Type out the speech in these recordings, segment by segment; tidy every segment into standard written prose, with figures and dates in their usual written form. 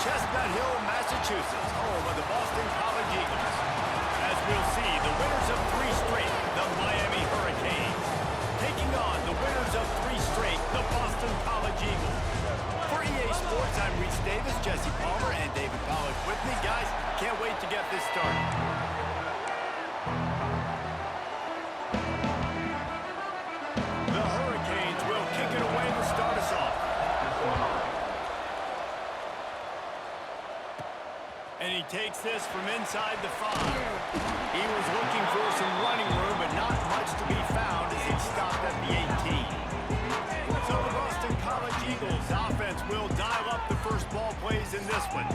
Chestnut Hill, Massachusetts, home of the Boston College Eagles. As we'll see, the winners of 3 straight, the Miami Hurricanes, taking on the winners of 3 straight, the Boston College Eagles. For EA Sports, I'm Reese Davis, Jesse Palmer, and David Pollack with me. Guys, can't wait to get this started. The Hurricanes will kick it away to start us off. And he takes this from inside the 5. He was looking for some running room, but not much to be found as he stopped at the 18. So the Boston College Eagles offense will dial up the first ball plays in this one.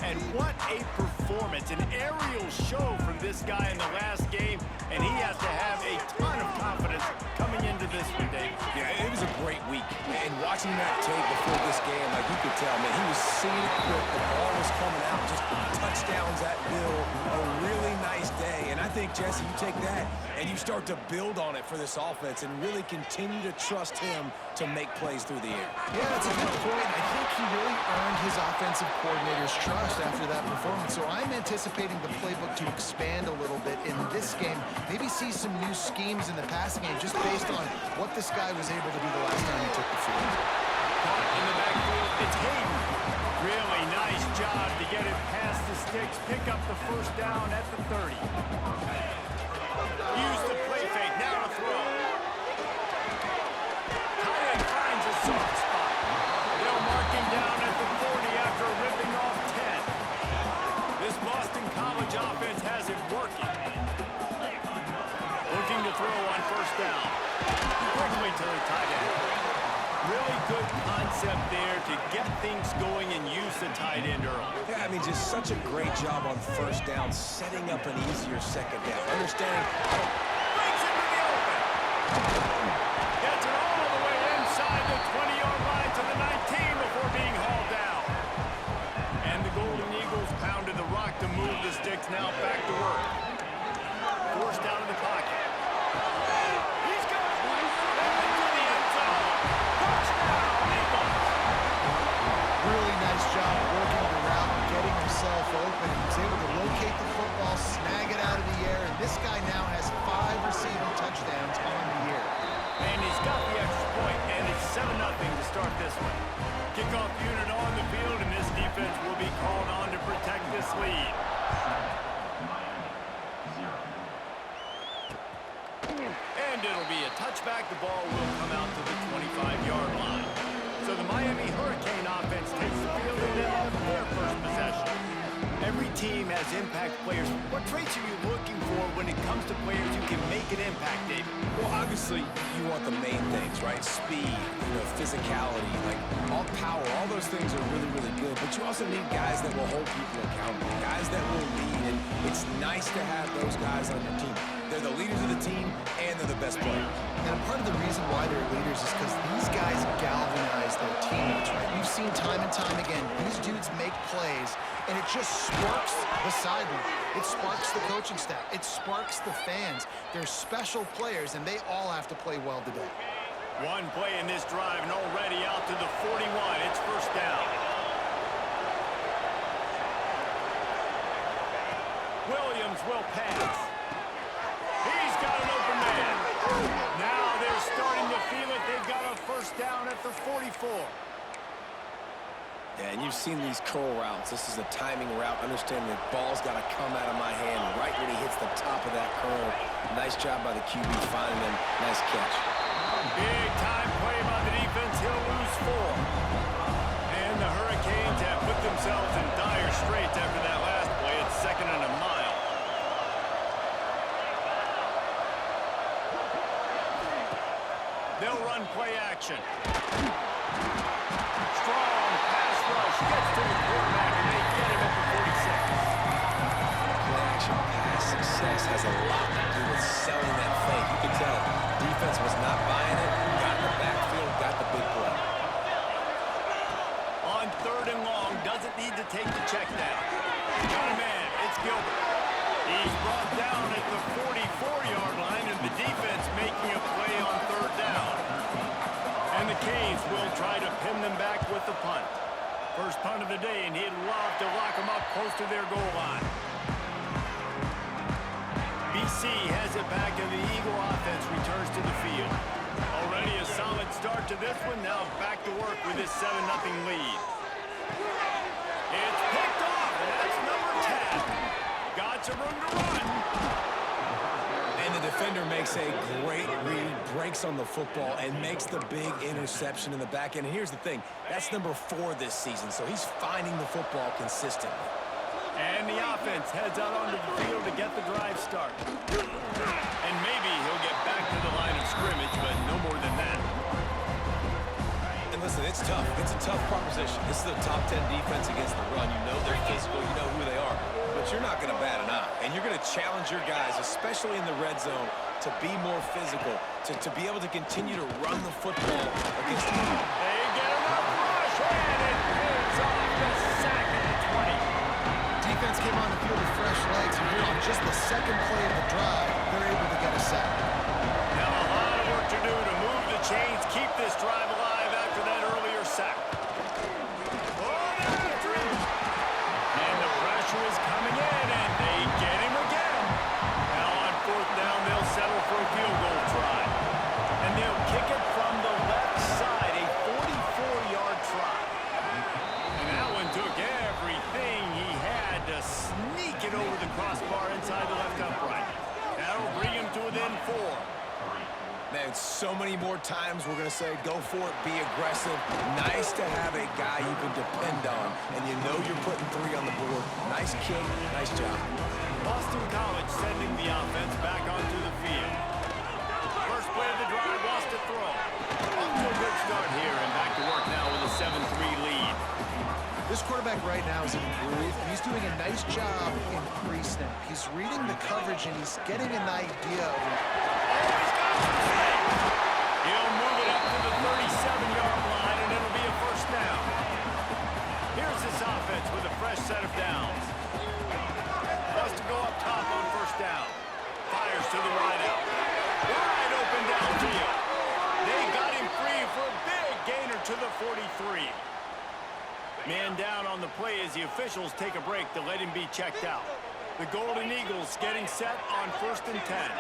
And what a performance, an aerial show from this guy in the last game, and he has to have a ton of confidence coming into this one, Dave. Yeah, it was a great week. And watching that tape before this game, like you could tell, man, he was seeing it quick. The ball was coming out, just touchdowns at will. A really nice day. And I think, Jesse, you take that and you start to build on it for this offense and really continue to trust him to make plays through the air. Yeah, that's a good point. I think he really earned his offensive coordinator's trust after that performance. So I'm anticipating the playbook to expand a little bit in this game. Maybe see some new schemes in the passing game just based on what this guy was able to do the last time he took the field. Caught in the backfield, it's Hayden. Really nice job to get it past the sticks, pick up the first down at the 30. Use the play fake, now to throw. Tight end finds a soft spot. They'll mark him down at the 40 after ripping off 10. This Boston College offense has it working. Looking to throw on first down. Quickly to the tight end. Really good concept there to get things going and use the tight end early. Yeah, I mean, just such a great job on first down, setting up an easier second down. Understanding. Brings it to the open. Gets it all the way inside the 20-yard line to the 19 before being hauled down. And the Golden Eagles pounded the rock to move the sticks, now back to work. Forced out of the pocket. He's got it. Into the end zone. Touchdown, Eagles. Really nice job working the route and getting himself open. He was able to locate the football, snag it out of the air, and this guy now has 5 receiving touchdowns on the year. And he's got the extra point, and it's 7-0 to start this one. Kickoff unit on the field, and this defense will be called on to protect this lead. And it'll be a touchback. The ball will come out to the 25-yard line. So the Miami Hurricane offense takes the field and they have their first possession. Every team has impact players. What traits are you looking for when it comes to players who can make an impact, David? Well, obviously, you want the main things, right? Speed, physicality, like all power, all those things are really, really good. But you also need guys that will hold people accountable, guys that will lead. And it's nice to have those guys on your team. They're the leaders of the team, and they're the best players. And part of the reason why they're leaders is because these guys galvanize their teammates, right? We've seen time and time again, these dudes make plays, and it just sparks the sideline. It sparks the coaching staff. It sparks the fans. They're special players, and they all have to play well today. One play in this drive, and already out to the 41. It's first down. Williams will pass. He's got an open man. Now they're starting to feel it. They've got a first down at the 44. Yeah, and you've seen these curl routes. This is a timing route. Understanding the ball's got to come out of my hand right when he hits the top of that curl. Nice job by the QB finding him. Nice catch. Big time play by the defense. He'll lose 4. And the Hurricanes have put themselves in dire straits after that last play. It's 2nd and a mile. They'll run play action. Strong pass rush gets to the quarterback, and they get him at the 46. Play action pass success has a lot to do with selling that fake. You can tell defense was not buying it. Got in the backfield, got the big play. On 3rd and long, doesn't need to take the check down. Got a man, it's Gilbert. He's brought down at the 44-yard line, and the defense making a play on 3rd down. And the Canes will try to pin them back with the punt. First punt of the the day, and he'd love to lock them up close to their goal line. BC has it back, and the Eagle offense returns to the field. Already a solid start to this one. Now back to work with this 7-0 lead. It's picked off, and that's number 10. Got some room to run. And the defender makes a great read, breaks on the football, and makes the big interception in the back end. And here's the thing, that's number 4 this season, so he's finding the football consistently. And the offense heads out onto the field to get the drive started. And maybe he'll get back to the line of scrimmage, but no more than that. And listen, it's tough. It's a tough proposition. This is a top 10 defense against the run. You know they're physical. You know who they are. But you're not going to bat an eye. And you're going to challenge your guys, especially in the red zone, to be more physical, to be able to continue to run the football against the run. They get enough rush, and it pays off the sack at the 20. Defense came on the field with fresh legs, and here on just the second play of the drive, they're able to get a sack. Now a lot of work to do to move the chains, keep this drive alive after that earlier sack. Oh, they're after him. And the pressure is coming in, and they get him again. Now on 4th down, they'll settle for a field goal try. And they'll kick it from the left side, a 44-yard try. And that one took everything he had to sneak it over the crossbar inside the left upright. That'll bring him to within 4. Man, so many more times we're going to say, go for it, be aggressive. Nice to have a guy you can depend on, and you know you're putting 3 on the board. Nice kick, nice job. Boston College sending the offense back onto the field. First play of the drive, lost to throw. Off to a good start here, and back to work now with a 7-3 lead. This quarterback right now is in a groove, and he's doing a nice job in pre-snap. He's reading the coverage, and he's getting an idea of it. He'll move it up to the 37-yard line, and it'll be a first down. Here's this offense with a fresh set of downs. Wants to go up top on first down. Fires to the wide out. Wide open downfield. They got him free for a big gainer to the 43. Man down on the play as the officials take a break to let him be checked out. The Golden Eagles getting set on 1st and 10.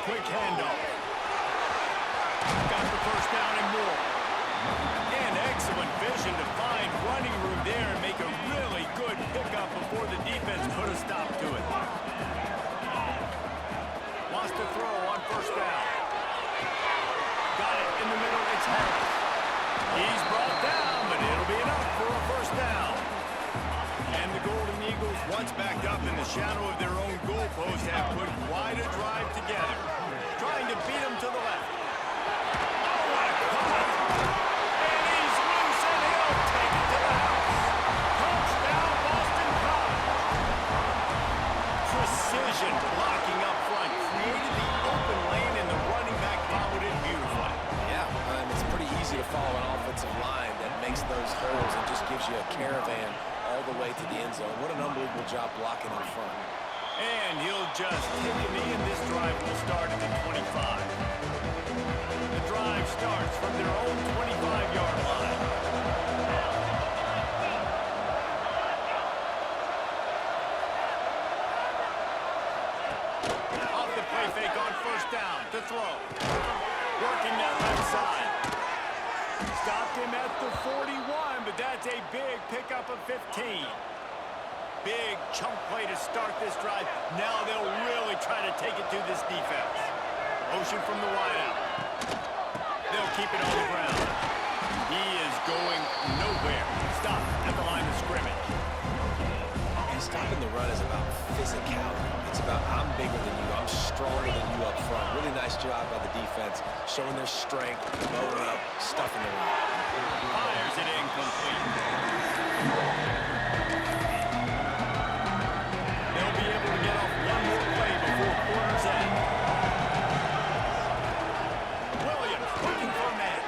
Quick handoff. Got the first down and more. And excellent vision to find running room there and make a really good pickup before the defense put a stop to it. Wants to throw on first down. Got it in the middle. It's Harris. He's brought down, but it'll be enough for a first down. And the Golden Eagles, once backed up in the shadow of their own goalpost, have put quite a drive together. Trying to beat him to the left. Oh, what a cut! And he's loose, and he'll take it to the house. Touchdown, Boston College. Precision blocking up front created the open lane, and the running back followed it beautifully. Yeah, it's pretty easy to follow an offensive line that makes those holes and just gives you a caravan all the way to the end zone. What an unbelievable job blocking in front. And he'll just take a knee, and this drive will start at the 25. The drive starts from their own 25-yard line. Off the play fake on first down to throw. Working that left side. Stopped him at the 41, but that's a big pickup of 15. Big chunk play to start this drive. Now they'll really try to take it to this defense. Motion from the wideout. They'll keep it on the ground. He is going nowhere. Stop at the line of scrimmage. And stopping the run is about physicality. It's about I'm bigger than you, I'm stronger than you up front. Really nice job by the defense, showing their strength, blowing up, stuffing the run. Fires it incomplete. They'll be able to get off one more play before quarter's end. Williams looking for a man.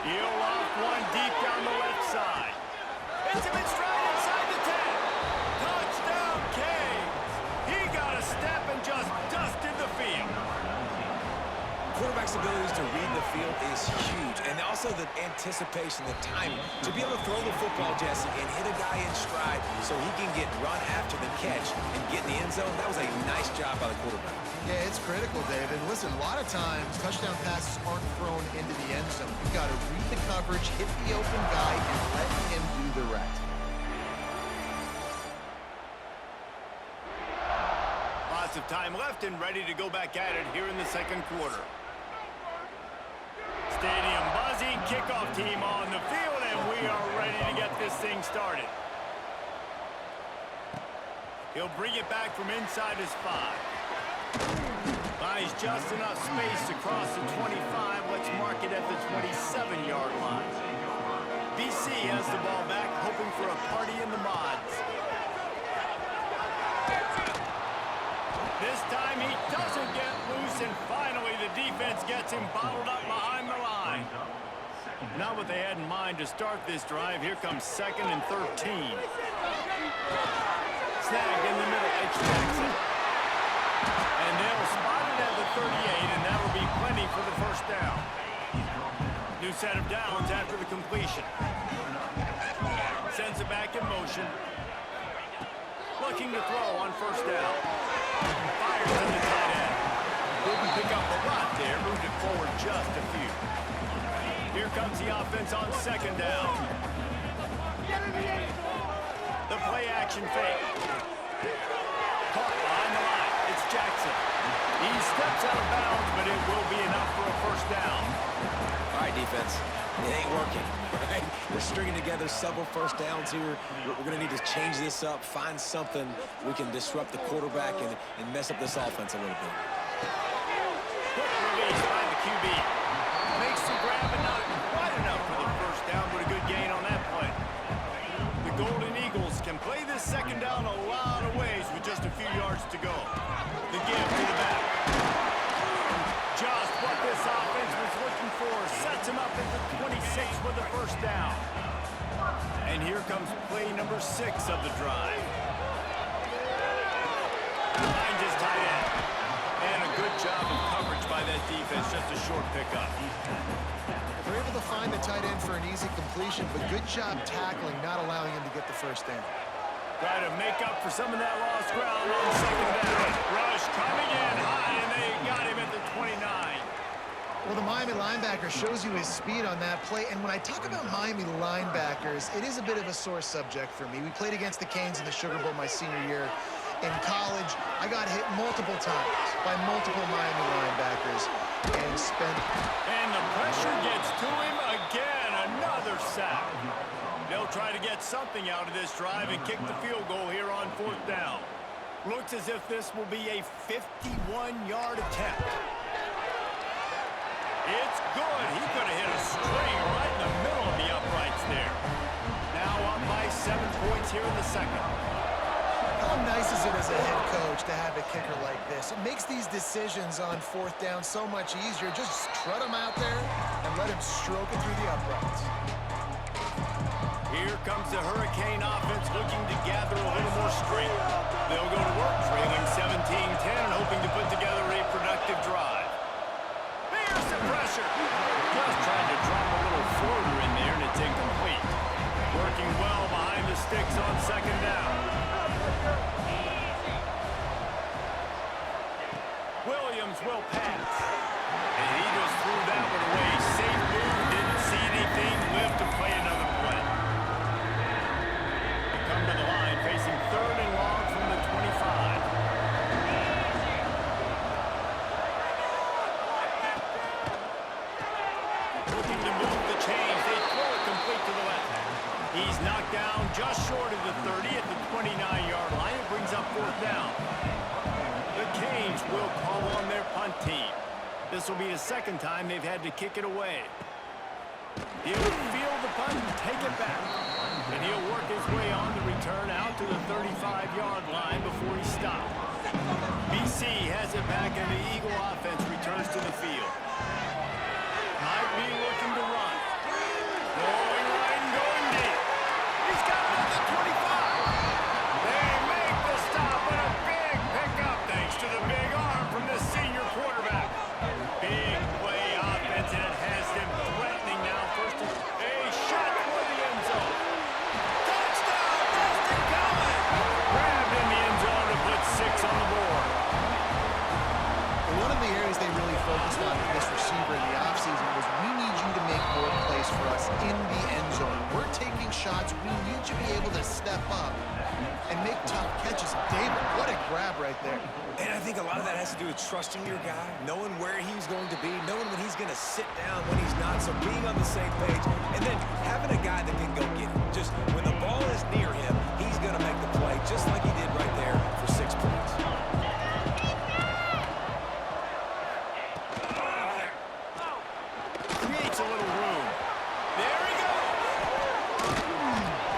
He'll off one deep down the left side. It's him in stride inside the 10. Touchdown, Canes. He got a step and just dusted the field. quarterback's abilities to read the field is huge, and also the anticipation, the timing. To be able to throw the football, Jesse, and hit a guy in stride so he can get run after the catch and get in the end zone, that was a nice job by the quarterback. Yeah, it's critical, David. Listen, a lot of times, touchdown passes aren't thrown into the end zone. You've got to read the coverage, hit the open guy, and let him do the rest. Lots of time left and ready to go back at it here in the second quarter. Stadium buzzing, kickoff team on the field, and we are ready to get this thing started. He'll bring it back from inside his 5. Buys just enough space to cross the 25. Let's mark it at the 27-yard line. BC has the ball back, hoping for a party in the mods. This time he doesn't get loose, and finally the defense gets him bottled up behind the line. Not what they had in mind to start this drive. Here comes 2nd and 13. Snagged in the middle, it's Jackson. And they'll spot it at the 38, and that'll be plenty for the first down. New set of downs after the completion. Sends it back in motion. Looking to throw on first down. Fires in the tight end. Didn't pick up a lot there. Moved it forward just a few. Here comes the offense on 2nd down. The play action fake. Caught behind the line. It's Jackson. He steps out of bounds, but it will be enough for a first down. All right, defense. It ain't working, right? We're stringing together several first downs here. We're going to need to change this up, find something we can disrupt the quarterback and mess up this offense a little bit. Quick release by the QB. Makes the grab, but not quite enough for the first down, but a good gain on that play. The Golden Eagles can play this second down a lot of ways with just a few yards to go. The give to the back. Just what this offense was looking for. Sets him up at the 26 with the first down. And here comes play number 6 of the drive. Finds his tight end. And a good job of coverage by that defense. Just a short pickup. They're able to find the tight end for an easy completion, but good job tackling, not allowing him to get the first down. Try to make up for some of that lost ground on 2nd down. Rush coming in high, and they got him at the 29. Well, the Miami linebacker shows you his speed on that play. And when I talk about Miami linebackers, it is a bit of a sore subject for me. We played against the Canes in the Sugar Bowl my senior year. In college, I got hit multiple times by multiple Miami linebackers and spent... And the pressure gets to him again. Another sack. They'll try to get something out of this drive and kick the field goal here on 4th down. Looks as if this will be a 51-yard attempt. It's good. He could have hit a string right in the middle of the uprights there. Now up by 7 points here in the second. How nice is it as a head coach to have a kicker like this? It makes these decisions on 4th down so much easier. Just strut him out there and let him stroke it through the uprights. Here comes the Hurricane offense looking to gather a little more strength. They'll go to work trailing 17-10 and hoping to put together a productive drive. There's the pressure. Just trying to drop a little floater in there, and it's incomplete. Working well behind the sticks on 2nd down. Williams will pass. And he just threw that one away. Safe move, didn't see anything, lived to play another play. They come to the line, facing 3rd and long from the 25. Looking to move the chains. They throw it complete to the left. He's knocked down just short of the 30 at the 29-yard line. It brings up 4th down. The Canes will call on their punt team. This will be the 2nd time they've had to kick it away. He'll field the punt and take it back. And he'll work his way on the return out to the 35-yard line before he stopped. BC has it back, and the Eagle offense returns to the field. Might be looking to run. Going right and going deep. He's got it at the 25. They make the stop, and a big pickup thanks to the big arm from the senior quarterback. Big one of the areas they really focused on with this receiver in the offseason was we need you to make more plays for us in the end zone. We're taking shots. We need you to be able to step up and make tough catches. David, what a grab right there. And I think a lot of that has to do with trusting your guy, knowing where he's going to be, knowing when he's going to sit down, when he's not, so being on the same page, and then having a guy that can go get him. Just when the ball is near him, he's going to make the play, just like he did right there for 6 points. Creates a little room. There he goes.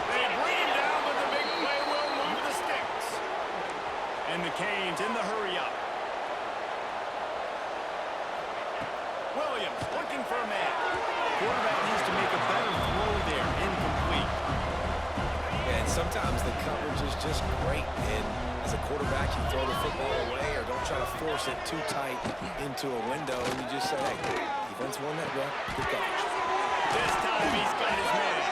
They bring him down, but the big play will move the sticks. And the Canes in the hurry-up. Williams looking for a man. Quarterback needs to make a better throw there. Incomplete. And sometimes the coverage is just great. And as a quarterback, you throw the football away or don't try to force it too tight into a window. And you just say, hey, defense won that rep. Good coverage. This time he's got his man.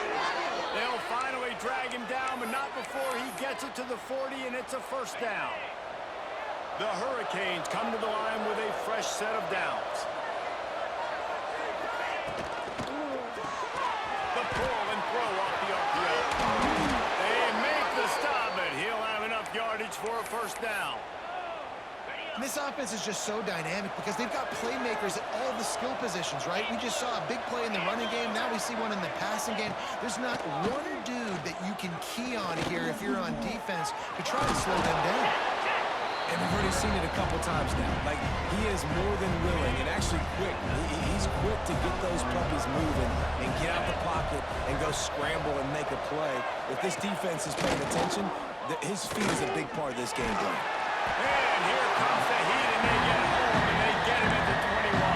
They'll finally drag him down, but not before he gets it to the 40, and it's a first down. The Hurricanes come to the line with a fresh set of downs. The pull and throw off the RPO. They make the stop, but he'll have enough yardage for a first down. And this offense is just so dynamic because they've got playmakers at all the skill positions, right? We just saw a big play in the running game. Now we see one in the passing game. There's not one dude that you can key on here if you're on defense to try to slow them down. And we've already seen it a couple times now. Like, he is more than willing and actually quick. He's quick to get those puppies moving and get out the pocket and go scramble and make a play. If this defense is paying attention, his feet is a big part of this game plan. And here comes the heat, and they get home, and they get him at the 21.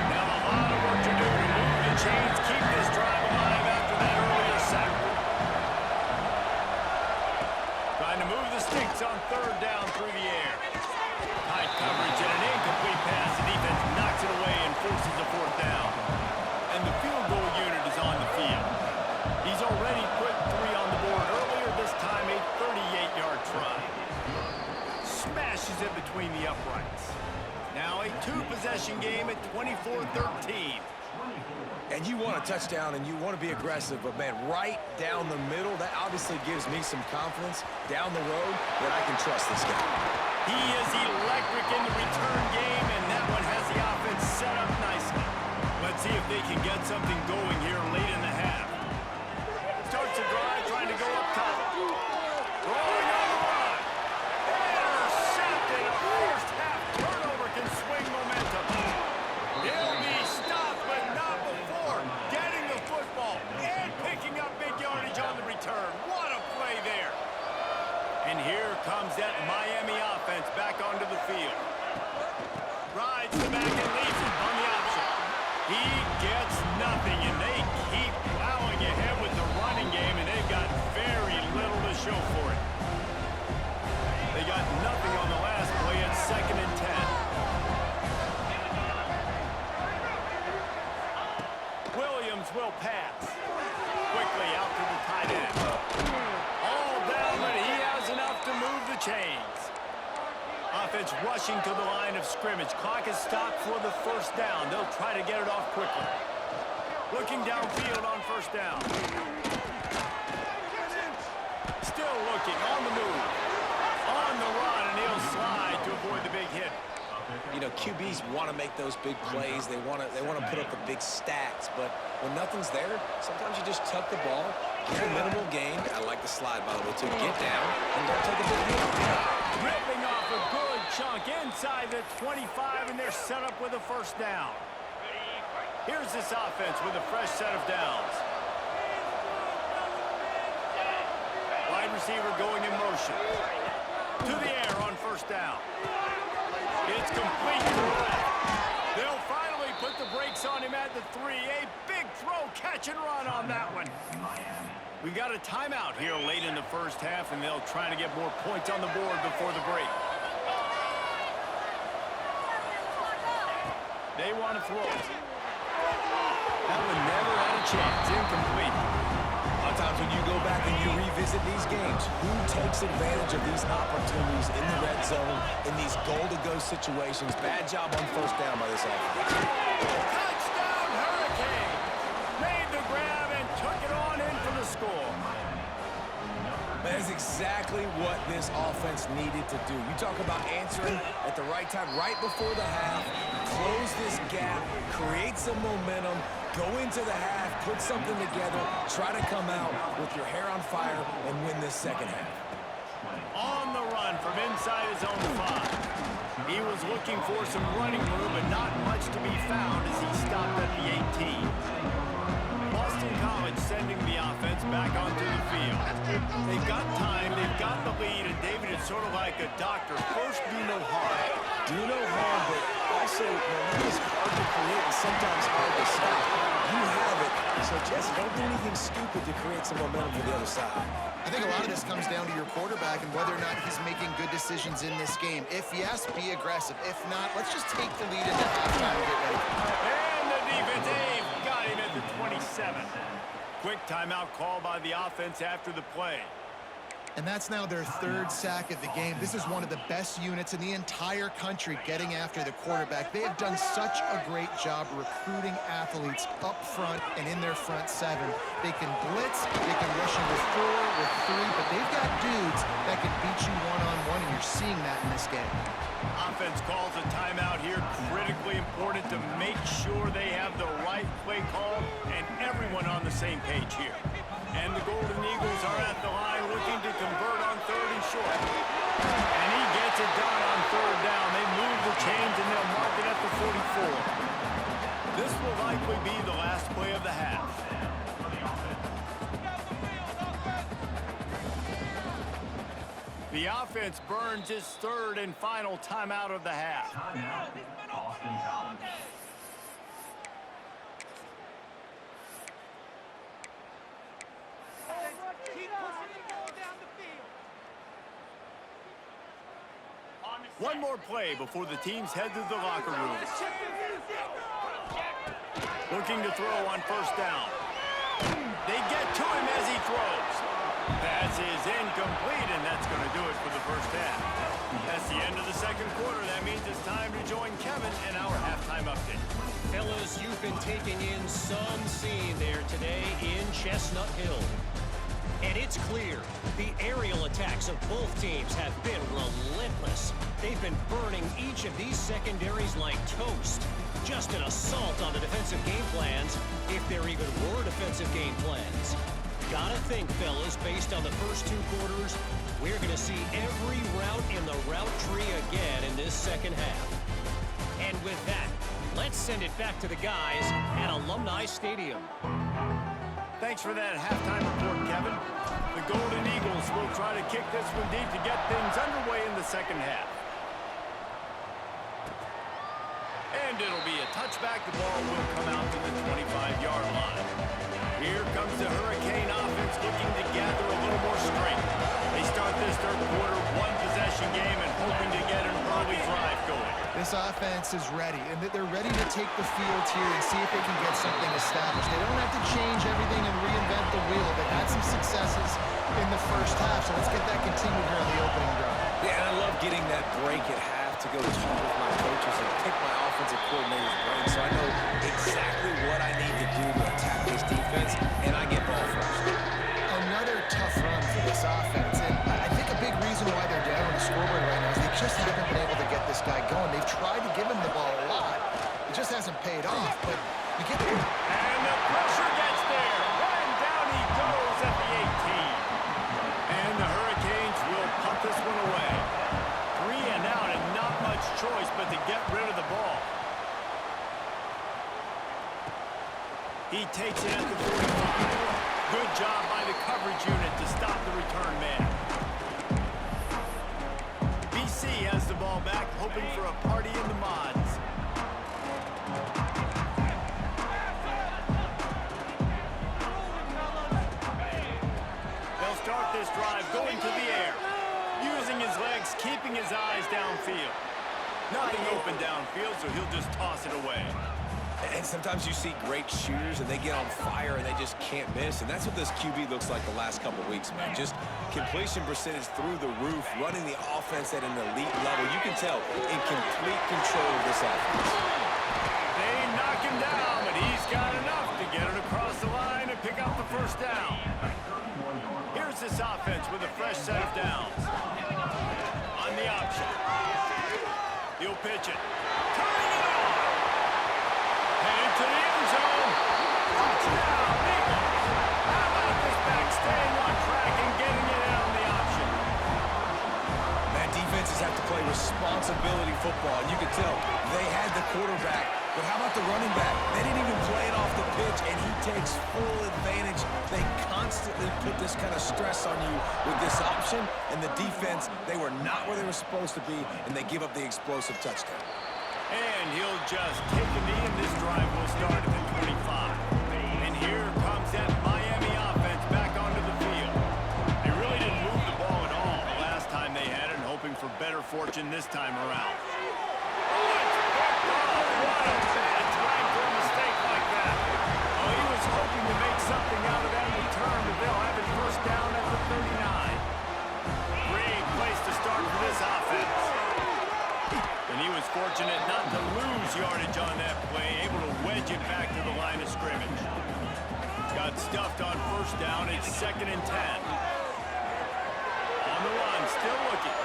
Now a lot of work to do to move the chains, keep this drive alive after that earlier sack. Trying to move the sticks on third down through the air. Tight coverage and an incomplete pass. The defense knocks it away and forces a fourth down. And the field goal unit is on the field. He's already put 3 on the board earlier, this time a 38-yard try. Smashes it between the uprights. Now a 2-possession game at 24-13. And you want a touchdown and you want to be aggressive, but man, right down the middle, that obviously gives me some confidence down the road that I can trust this guy. He is electric in the return game, and that one has the offense set up nicely. Let's see if they can get something going here late in the half. Starts the drive, trying to go up top. Rolling on the run. Intercepted. A first half turnover can swing momentum. He'll be stopped, but not before getting the football and picking up big yardage on the return. What a play there. And here comes that Miami offense back onto the field. Rides the back and leaves it on the option. He gets nothing, and they keep plowing ahead with the running game, and they've got very little to show for it. They got nothing on the last play at 2nd and 10. Williams will pass. Quickly out to the tight end. All down, but he has enough to move the chains. Offense rushing to the line of scrimmage. Clock is stopped for the first down. They'll try to get it off quickly. Looking downfield on first down. Still looking on the move. On the run, and he'll slide to avoid the big hit. You know, QBs want to make those big plays. They want to put up the big stats. But when nothing's there, sometimes you just tuck the ball, get a minimal gain. I like the slide, by the way, too. Get down and don't take a big hit. Ripping off a good chunk inside the 25, and they're set up with a first down. Here's this offense with a fresh set of downs. Wide receiver going in motion. To the air on first down. It's complete to the left. They'll finally put the brakes on him at the 3. A big throw, catch and run on that one. We got a timeout here late in the first half, and they'll try to get more points on the board before the break. They want to throw. That one never had a chance. Incomplete. A Sometimes when you go back and you revisit these games, who takes advantage of these opportunities in the red zone, in these goal-to-go situations? Bad job on first down by this offense. Touchdown, Hurricane! Made the grab and took it on in for the score. That is exactly what this offense needed to do. You talk about answering at the right time, right before the half, close this gap, create some momentum, go into the half, put something together, try to come out with your hair on fire and win this second half. On the run from inside his own 5. He was looking for some running room, but not much to be found as he stopped at the 18. Boston College sending the offense back onto the field. They've got time, they've got the lead, and David is sort of like a doctor. First, do no harm. Do no harm, but also, momentum is hard to create and sometimes hard to stop. You have it, so Jesse, don't do anything stupid to create some momentum for the other side. I think a lot of this comes down to your quarterback and whether or not he's making good decisions in this game. If yes, be aggressive. If not, let's just take the lead into halftime and get ready. And the defense, Dave, got him at the 27. Quick timeout call by the offense after the play. And that's now their 3rd sack of the game. This is one of the best units in the entire country getting after the quarterback. They have done such a great job recruiting athletes up front and in their front 7. They can blitz, they can rush you with 4, with 3, but they've got dudes that can beat you one-on-one, and you're seeing that in this game. Offense calls a timeout here. Critically important to make sure they have the right play call and everyone on the same page here. And the Golden Eagles are at the line looking to convert on 3rd and short. And he gets it done on 3rd down. They move the chains and they'll mark it at the 44. This will likely be the last play of the half. The offense burns its 3rd and final timeout of the half. One more play before the teams head to the locker room. Looking to throw on 1st down. They get to him as he throws. Pass is incomplete, and that's going to do it for the first half. That's the end of the 2nd quarter. That means it's time to join Kevin in our halftime update. Fellas, you've been taking in some scene there today in Chestnut Hill. And it's clear, the aerial attacks of both teams have been relentless. They've been burning each of these secondaries like toast. Just an assault on the defensive game plans, if there even were defensive game plans. Gotta think, fellas, based on the first 2 quarters, we're gonna see every route in the route tree again in this second half. And with that, let's send it back to the guys at Alumni Stadium. Thanks for that halftime report, Kevin. The Golden Eagles will try to kick this one deep to get things underway in the second half. And it'll be a touchback. The ball will come out to the 25-yard line. Here comes the Hurricane offense looking to gather a little more strength. They start this 3rd quarter one-possession game and hoping to get an early drive going. This offense is ready, and they're ready to take the field here and see if they can get something established. They don't have to change everything and reinvent the wheel. They've had some successes in the first half, so let's get that continued here on the opening drive. Yeah, and I love getting that break at half to go talk with my coaches and pick my offensive coordinator's brain, so I know exactly what I need to do to attack this defense, and I get ball first. Another tough run for this offense, and I think a big reason why they're down on the scoreboard right now is they just haven't been able to get this guy going. They've tried to give him the ball a lot. It just hasn't paid off, but you get the... And the pressure gets there. And down he goes at the 18. And the Hurricanes will punt this one away. 3 and out and not much choice but to get rid of the ball. He takes it at the 45. Good job by the coverage unit to stop the return man. BC has the ball back, hoping for a party in the mods. They'll start this drive going to the air. Using his legs, keeping his eyes downfield. Nothing open downfield, so he'll just toss it away. And sometimes you see great shooters, and they get on fire, and they just can't miss. And that's what this QB looks like the last couple weeks, man. Just completion percentage through the roof, running the offense at an elite level. You can tell in complete control of this offense. They knock him down, but he's got enough to get it across the line and pick up the first down. Here's this offense with a fresh set of downs. On the option. He'll pitch it. Turning it on. Headed to the end zone. Touchdown, Eagles. How about this back staying on track and getting it in on the option? Man, defenses have to play responsibility football, and you can tell they had the quarterback. But how about the running back? They didn't even play it off the pitch, and he takes full advantage. They constantly put this kind of stress on you with this option, and the defense, they were not where they were supposed to be, and they give up the explosive touchdown. And he'll just take a knee, and this drive will start at the 25. And here comes that Miami offense back onto the field. They really didn't move the ball at all the last time they had it, and hoping for better fortune this time around. What a bad time for a mistake like that. Oh, he was hoping to make something out of that return, but they'll have it first down at the 39. Great place to start for this offense. And he was fortunate not to lose yardage on that play, able to wedge it back to the line of scrimmage. Got stuffed on first down. It's 2nd and 10. On the run, still looking.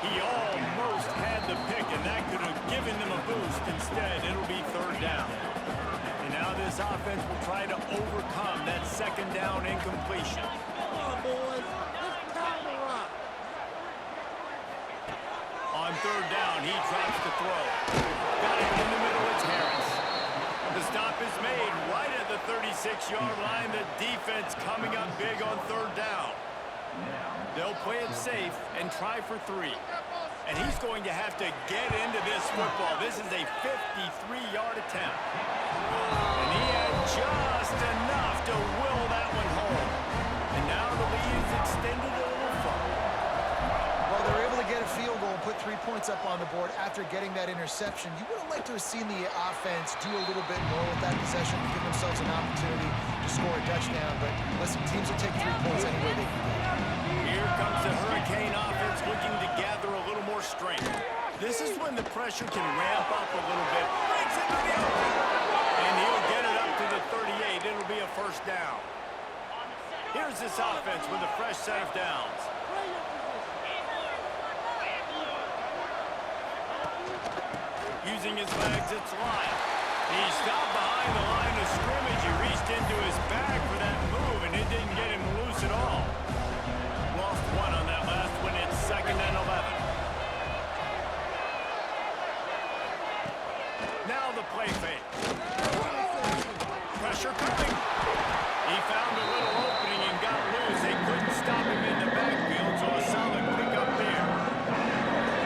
He almost had the pick, and that could have given them a boost. Instead, it'll be 3rd down. And now this offense will try to overcome that 2nd down incompletion. On 3rd down, he drops the throw. Got it in the middle, it's Harris. The stop is made right at the 36-yard line. The defense coming up big on 3rd down. They'll play it safe and try for 3. And he's going to have to get into this football. This is a 53-yard attempt. And he had just enough to will that one home. And now the lead is extended a little further. Well, they're able to get a field goal and put 3 points up on the board after getting that interception. You would have liked to have seen the offense do a little bit more with that possession to give themselves an opportunity to score a touchdown. But listen, teams will take 3 points any way they can get. Here comes the Hurricane offense looking to gather a little more strength. This is when the pressure can ramp up a little bit. Breaks into the open. And he'll get it up to the 38. It'll be a first down. Here's this offense with a fresh set of downs. Using his legs, it's Lyon. He stopped behind the line of scrimmage. He reached into his bag for that move, and it didn't get him loose at all. Lost 1 on that last one. It's 2nd and 11. Now the play fake. Pressure coming. He found a little opening and got loose. They couldn't stop him in the backfield, so a solid pickup there.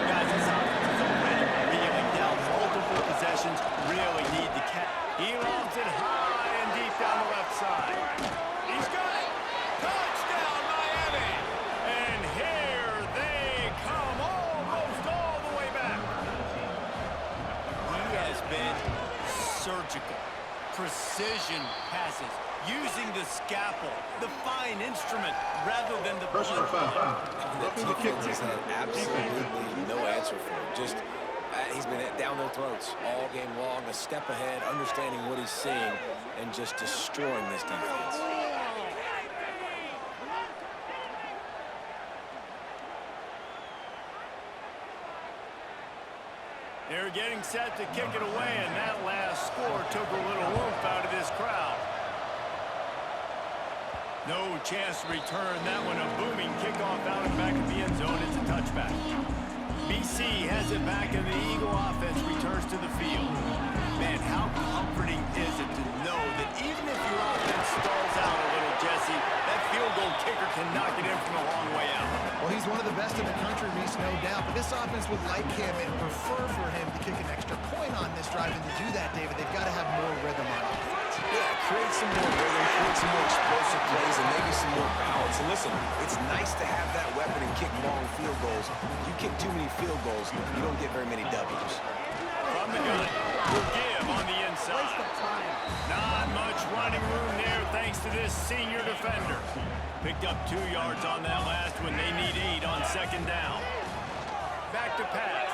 Guys, this offense is already reeling down. Multiple possessions really need to catch. He lofts it high and deep down the left side. He's got it. Touchdown, Miami. And here they come almost all the way back. He has been surgical. Precision passes. Using the scalpel, the fine instrument, rather than the blunt. The defense has had absolutely no answer for him. Just, he's been down their throats all game long, a step ahead, understanding what he's seeing, and just destroying this defense. They're getting set to kick it away, and that last score took a little oomph out of this crowd. No chance to return that one. A booming kickoff out and back of the end zone. It's a touchback. BC has it back, and the Eagle offense returns to the field. Man, how comforting is it to know that even if your offense stalls out a little, Jesse, that field goal kicker can knock it in from a long way out. Well, he's one of the best in the country, Reese, no doubt. But this offense would like him and prefer for him to kick an extra point on this drive. And to do that, David, they've got to have more rhythm on offense. Yeah, create some more rhythm, create some more explosive plays, and maybe some more balance. And listen, it's nice to have that weapon and kick long field goals. You kick too many field goals, you don't get very many W's. From the gun, will give on the picked up 2 yards on that last one. They need 8 on second down. Back to pass.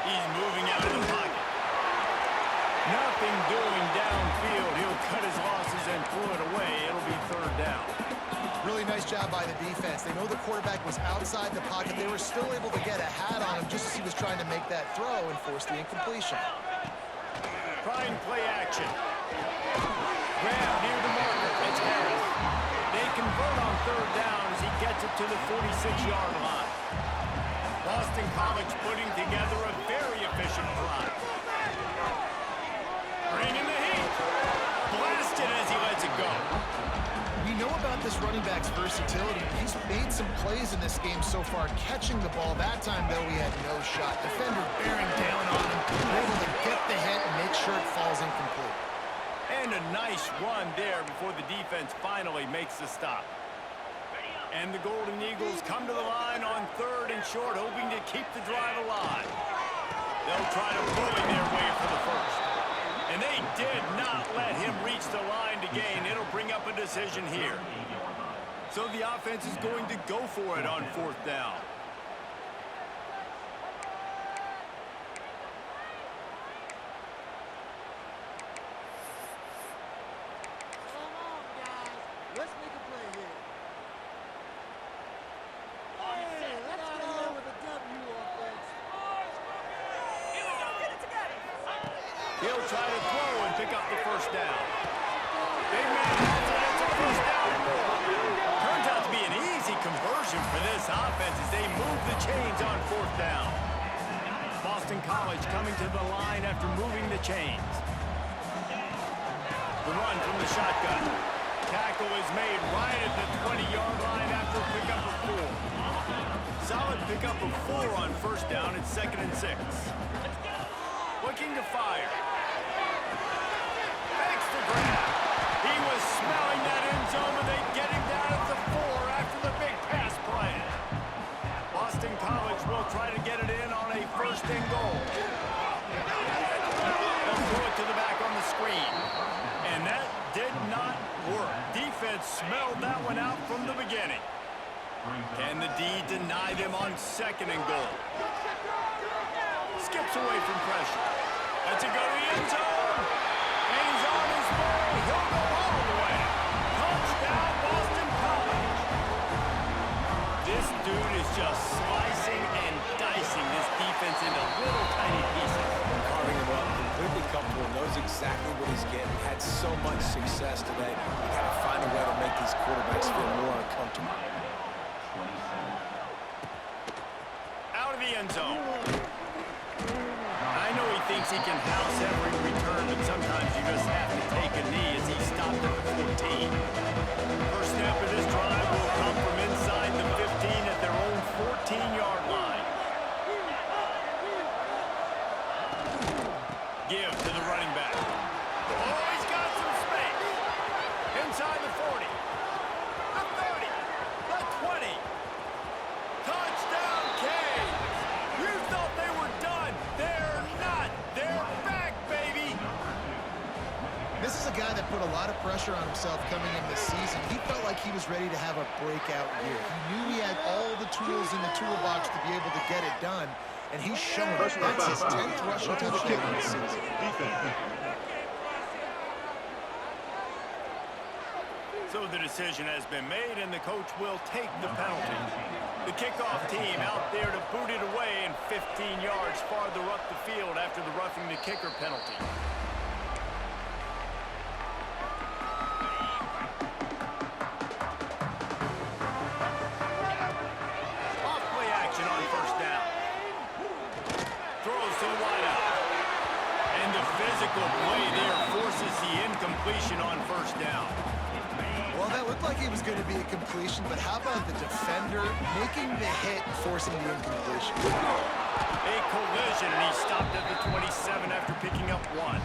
He's moving out of the pocket. Nothing doing downfield. He'll cut his losses and throw it away. It'll be third down. Really nice job by the defense. They know the quarterback was outside the pocket. They were still able to get a hat on him just as he was trying to make that throw and force the incompletion. Trying play action. Grab near the marker. It's Harris. They convert on third down as he gets it to the 46-yard line. Boston College putting together a very efficient drive. Bringing the heat. Blasted as he lets it go. We know about this running back's versatility. He's made some plays in this game so far, catching the ball. That time, though, he had no shot. Defender bearing down on him, able to get the hit and make sure it falls incomplete. And a nice run there before the defense finally makes the stop. And the Golden Eagles come to the line on third and short, hoping to keep the drive alive. They'll try to bully their way for the first. And they did not let him reach the line to gain. It'll bring up a decision here. So the offense is going to go for it on fourth down. Come on, guys. Let's make a play here. Hey, let's get here with a W offense. He'll try to throw and pick up the first down. Big man has it. It's a first down and more. Turns out to be an easy conversion for this offense as they move the chains on fourth down. Boston College coming to the line after moving the chains. The run from the shotgun. Tackle is made right at the 20-yard line after a pickup of 4. Solid pickup of 4 on first down. It's 2nd and 6. Looking to fire. Makes the grab. He was smelling that end zone, but they get him down at the 4 after the big pass play. Boston College will try to get it in on a first and goal. They'll throw it to the back on the screen. And that did not work. Defense smelled that one out from the beginning. Can the D deny them on second and goal? Skips away from pressure. Lets it go to the end zone. And he's on his way. He'll go all the way. Touchdown, Boston College. This dude is just slicing and dicing this defense into little tiny pieces. Carving him up, completely comfortable, knows exactly what he's getting. Had so much success today. You gotta find a way to make these quarterbacks feel more uncomfortable. Out of the end zone. I know he thinks he can house every return, but sometimes you just have to take a knee as he stopped at the 14. First snap of this drive will come from inside the 15 at their own 14-yard line. Give to the running back. Oh, he's got some space. Inside the 40. The 30. The 20. Touchdown, Canes. You thought they were done. They're not. They're back, baby. This is a guy that put a lot of pressure on himself coming in this season. He felt like he was ready to have a breakout year. He knew he had all the tools in the toolbox to be able to get it done, and he's shown it. That's his 10th rushing touchdown of the season. So the decision has been made, and the coach will take the penalty. The kickoff team out there to boot it away and 15 yards farther up the field after the roughing the kicker penalty. Off play action on first down. Throws to the wideout. And the physical play there forces the incompletion on first down. Well, that looked like it was going to be a completion, but how about the defender making the hit and forcing the incompletion? A collision, and he stopped at the 27 after picking up 1.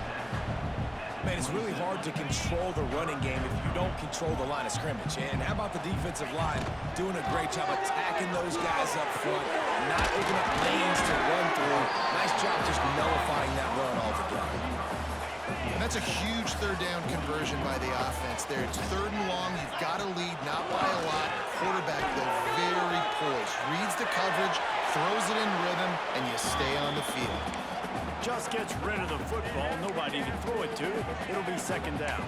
Man, it's really hard to control the running game if you don't control the line of scrimmage. And how about the defensive line doing a great job attacking those guys up front, not opening up lanes to run through. Nice job just nullifying that run altogether. And That's a huge third down conversion by the offense there. It's third and long. You've got to lead, not by a lot. Quarterback, though, very poised. Reads the coverage, throws it in rhythm, and you stay on the field. Just gets rid of the football. Nobody to throw it to. It'll be second down.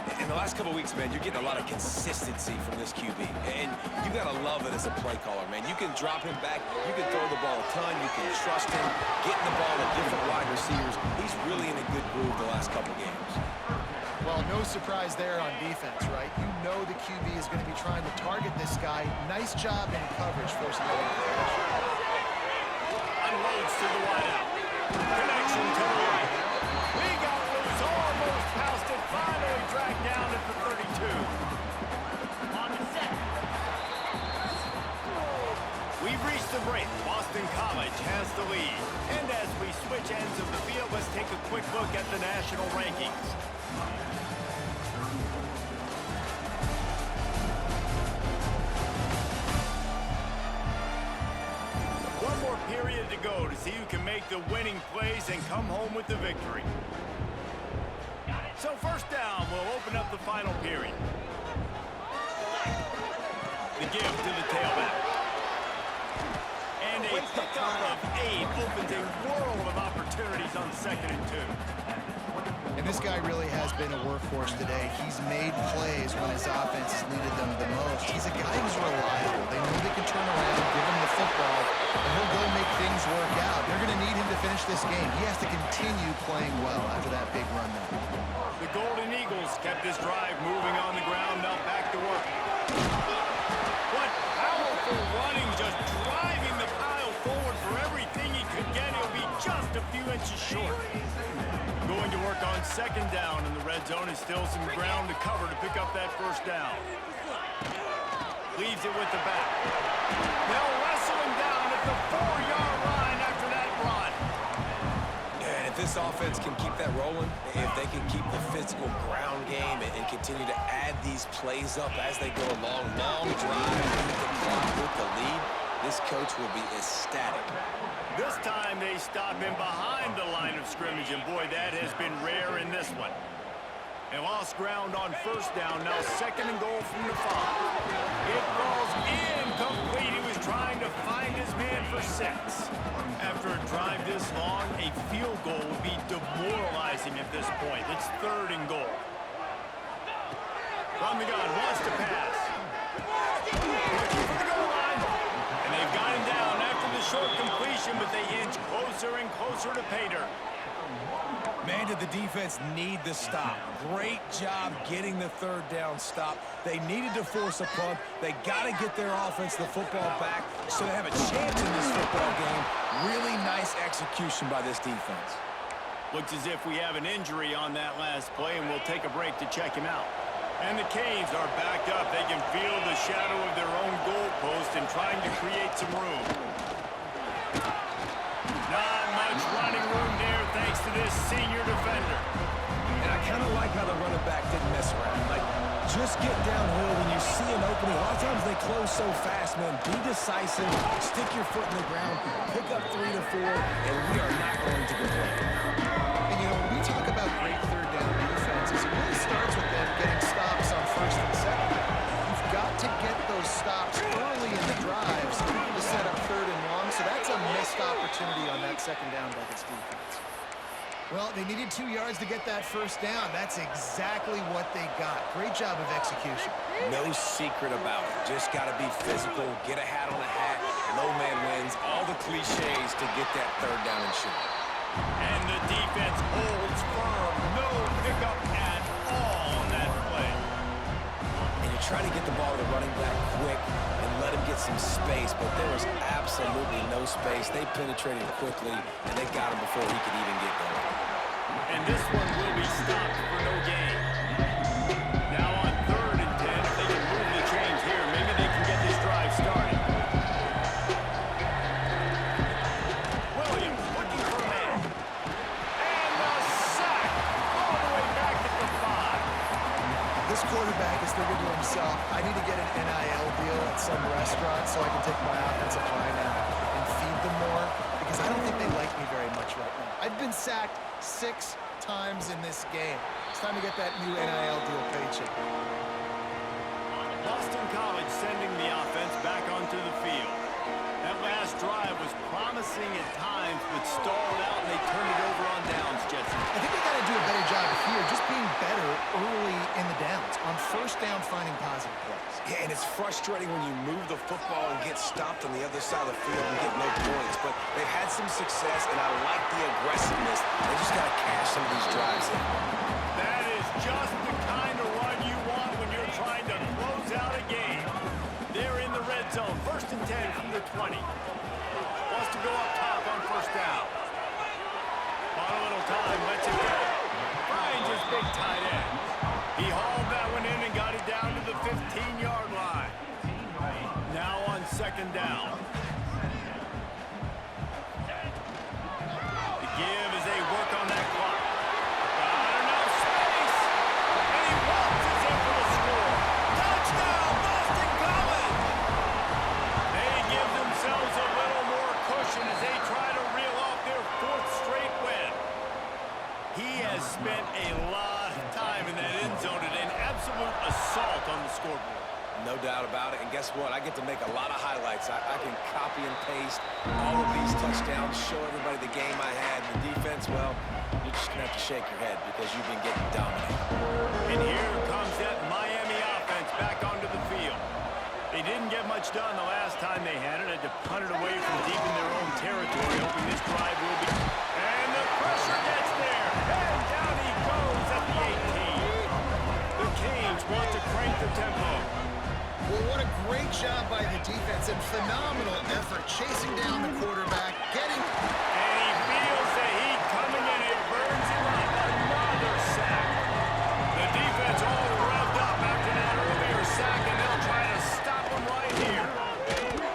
In the last couple of weeks, man, you're getting a lot of consistency from this QB. And you got to love it as a play caller, man. You can drop him back. You can throw the ball a ton. You can trust him. Getting the ball to different wide receivers. He's really in a good groove the last couple games. Well, no surprise there on defense, right? You know the QB is going to be trying to target this guy. Nice job in coverage, forcing that incompletion. Unloads to the wideout. Connection to the right. We got loose, almost passed it, finally dragged down at the 32. On the set. We've reached the break. Boston College has the lead. And as we switch ends of the field, let's take a quick look at the national rankings. One more period to go to see who can make the winning plays and come home with the victory. So first down, we'll open up the final period. The give to the tailback. And a pickup of 8 opens a world of opportunities on 2nd and 2. And this guy really has been a workhorse today. He's made plays when his offense has needed them the most. He's a guy who's reliable. They know they can turn around, give him the football, and he'll go make things work out. They're going to need him to finish this game. He has to continue playing well after that big run there. The Golden Eagles kept this drive moving on the ground, now back to work. What powerful running, just driving the pile forward for everything he could get. He'll be just a few inches short. Going to work on 2nd down, and the red zone is still some ground to cover to pick up that first down. Leaves it with the back. They'll wrestle him down at the 4-yard line after that run. And if this offense can keep that rolling, if they can keep the physical ground game and continue to add these plays up as they go along, long drive, beat the clock with the lead, this coach will be ecstatic. This time they stop him behind the line of scrimmage, and boy, that has been rare in this one. They lost ground on first down, now 2nd and goal from the 5. It falls incomplete. He was trying to find his man for 6. After a drive this long, a field goal would be demoralizing at this point. It's 3rd and goal. From the gun, wants to pass. Looking for the goal line. And they've got him down after the short completion, but they inch closer and closer to pay dirt. Man, did the defense need the stop. Great job getting the 3rd down stop. They needed to force a punt. They got to get their offense the football back so they have a chance in this football game. Really nice execution by this defense. Looks as if we have an injury on that last play, and we'll take a break to check him out. And the Canes are backed up. They can feel the shadow of their own goalpost and trying to create some room. Not much running room there thanks to this senior defender. And I kind of like how the running back didn't mess around. Like, just get downhill when you see an opening. A lot of times they close so fast, man. Be decisive, stick your foot in the ground, pick up 3 to 4, and we are not going to complain. And, you know, when we talk about great third down defenses, it really starts with them getting stops on 1st and 2nd down. You've got to get those stops early in the drives to set up 3rd and long, so that's a missed opportunity on that 2nd down by this defense. Well, they needed 2 yards to get that first down. That's exactly what they got. Great job of execution. No secret about it. Just got to be physical, get a hat on a hat, low man wins, all the cliches to get that 3rd down and short. And the defense holds firm. No pickup at all on that play. And you try to get the ball to the running back quick and let him get some space, but there was absolutely no space. They penetrated quickly, and they got him before he could even get going. And this one will be stopped for no gain. Now on 3rd and 10, if they can move the chains here, maybe they can get this drive started. Williams looking for a man. And the sack all the way back at the 5. This quarterback is thinking to himself, I need to get an NIL deal at some restaurant so I can take my offensive line and feed them more, because I don't think they like me very much right now. I've been sacked 6 times in this game. It's time to get that new NIL deal paycheck. Boston College sending the offense back onto the field. That last drive was promising at times, but stalled out, and they turned it over on downs, Jesse. I think they got to do a better job here, just being better early in the downs, on first down finding positive plays. Yeah, and it's frustrating when you move the football and get stopped on the other side of the field and get no points. But they've had some success, and I like the aggressiveness. They just got to cash some of these drives in. That is just the kind of run you want when you're trying to close out a game. They're in the red zone, 1st and 10 from the 20. Wants to go up top on first down. On a little time, lets it go. Finds his big tight end. He hauled that one in and got it down to the 15-yard line. Now on 2nd down. The give as they work on that clock. Got enough space. And he waltzes in for the score. Touchdown, Boston College! They give themselves a little more cushion as they try to reel off their 4th straight win. He has spent a lot of time in that end zone and an absolute assault on the scoreboard. No doubt about it. And guess what? I get to make a lot of highlights. I can copy and paste all of these touchdowns, show everybody the game I had. The defense, well, you're just going to have to shake your head because you've been getting dominated. And here comes that Miami offense back onto the field. They didn't get much done the last time they had it. Had to punt it away from deep in their own territory, hoping this drive will be... And the pressure gets there. And down he goes at the 18. The Canes want to crank the tempo. Well, what a great job by the defense and phenomenal effort chasing down the quarterback, getting... And he feels the heat coming in. It burns him up. Another sack. The defense all revved up after that earlier sack, and they'll try to stop him right here.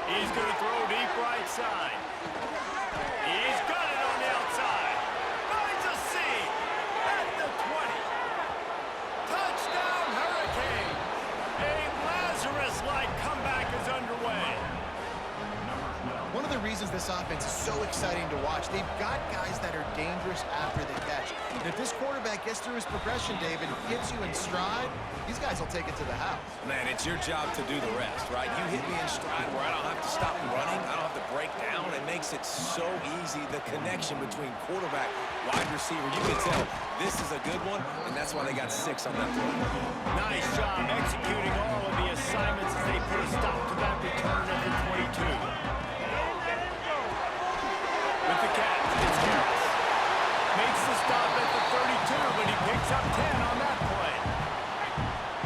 He's going to throw deep right side. He's got it on the outside. Finds a seam at the 20. Touchdown, Hurricane. A Lazarus-like comeback is underway. One of the reasons this offense is so exciting to watch, they've got guys that are dangerous after the catch. And if this quarterback gets through his progression, David, hits you in stride, these guys will take it to the house. Man, it's your job to do the rest, right? You hit me in stride where I don't have to stop running. I don't have to break down. It makes it so easy, the connection between quarterback, wide receiver. You can tell this is a good one, and that's why they got 6 on that play. Nice job executing all of the assignments as they put a stop to that return at the 22. With the catch, it's Harris. Makes the stop at the 32, but he picks up 10 on that play.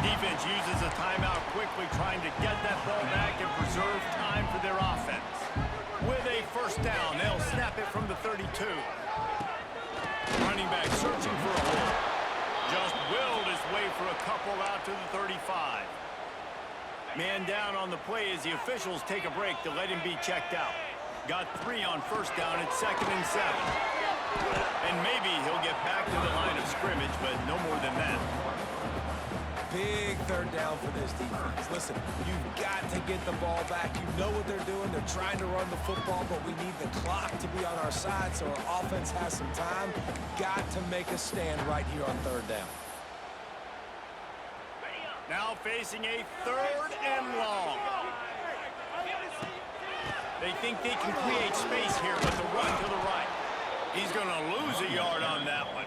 Defense uses a timeout quickly, trying to get that ball back and preserve time for their offense. With a first down, they'll snap it from the 32. Running back searching for a hole. Just willed his way for a couple out to the 35. Man down on the play as the officials take a break to let him be checked out. Got 3 on first down at 2nd and 7. And maybe he'll get back to the line of scrimmage, but no more than that. Big 3rd down for this defense. Listen, you've got to get the ball back. You know what they're doing. They're trying to run the football, but we need the clock to be on our side so our offense has some time. Got to make a stand right here on 3rd down. Now facing a 3rd and long. They think they can create space here with the run to the right. He's going to lose a yard on that one.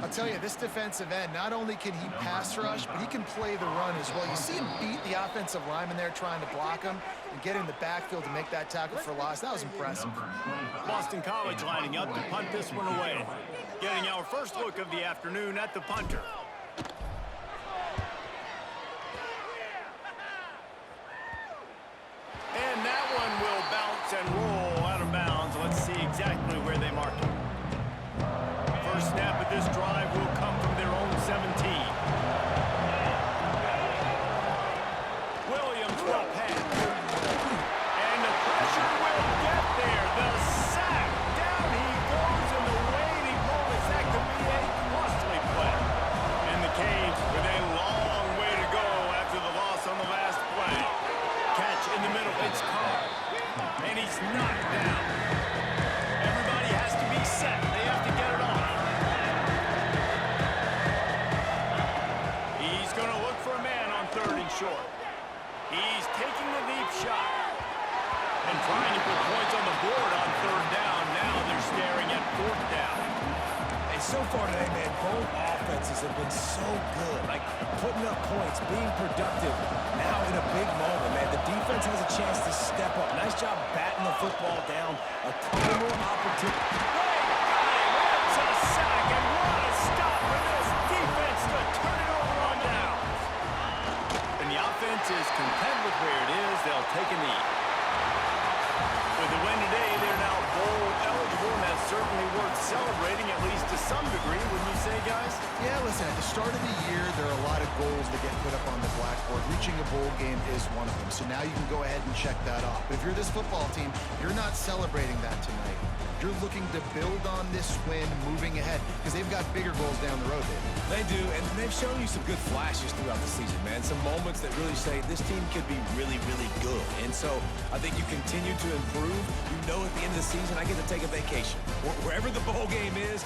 I'll tell you, this defensive end, not only can he pass rush, but he can play the run as well. You see him beat the offensive lineman there trying to block him and get in the backfield to make that tackle for loss. That was impressive. Boston College lining up to punt this one away. Getting our first look of the afternoon at the punter. And that one will bounce and roll out of bounds. Let's see exactly where they mark it. First snap of this drive will come from their own 17. Williams will pass. And the pressure will get there. The sack. Down he goes, and the way he rolls, that could be a costly play. far today, man, both offenses have been so good, like putting up points, being productive. Now in a big moment, man, the defense has a chance to step up. Nice job batting the football down. A couple more opportunities. It's a sack, and what a stop for this defense to turn it over on downs. And the offense is content with where it is. They'll take a knee. With the win today, they're now bowl eligible, and that's certainly worth celebrating, at least to some degree, wouldn't you say, guys? Yeah, listen, at the start of the year, there are a lot of goals that get put up on the blackboard. Reaching a bowl game is one of them, so now you can go ahead and check that off. But if you're this football team, you're not celebrating that tonight. You're looking to build on this win moving ahead because they've got bigger goals down the road, David. They do, and they've shown you some good flashes throughout the season, man. Some moments that really say this team could be really, really good. And so I think you continue to improve. You know at the end of the season, I get to take a vacation. Wherever the bowl game is,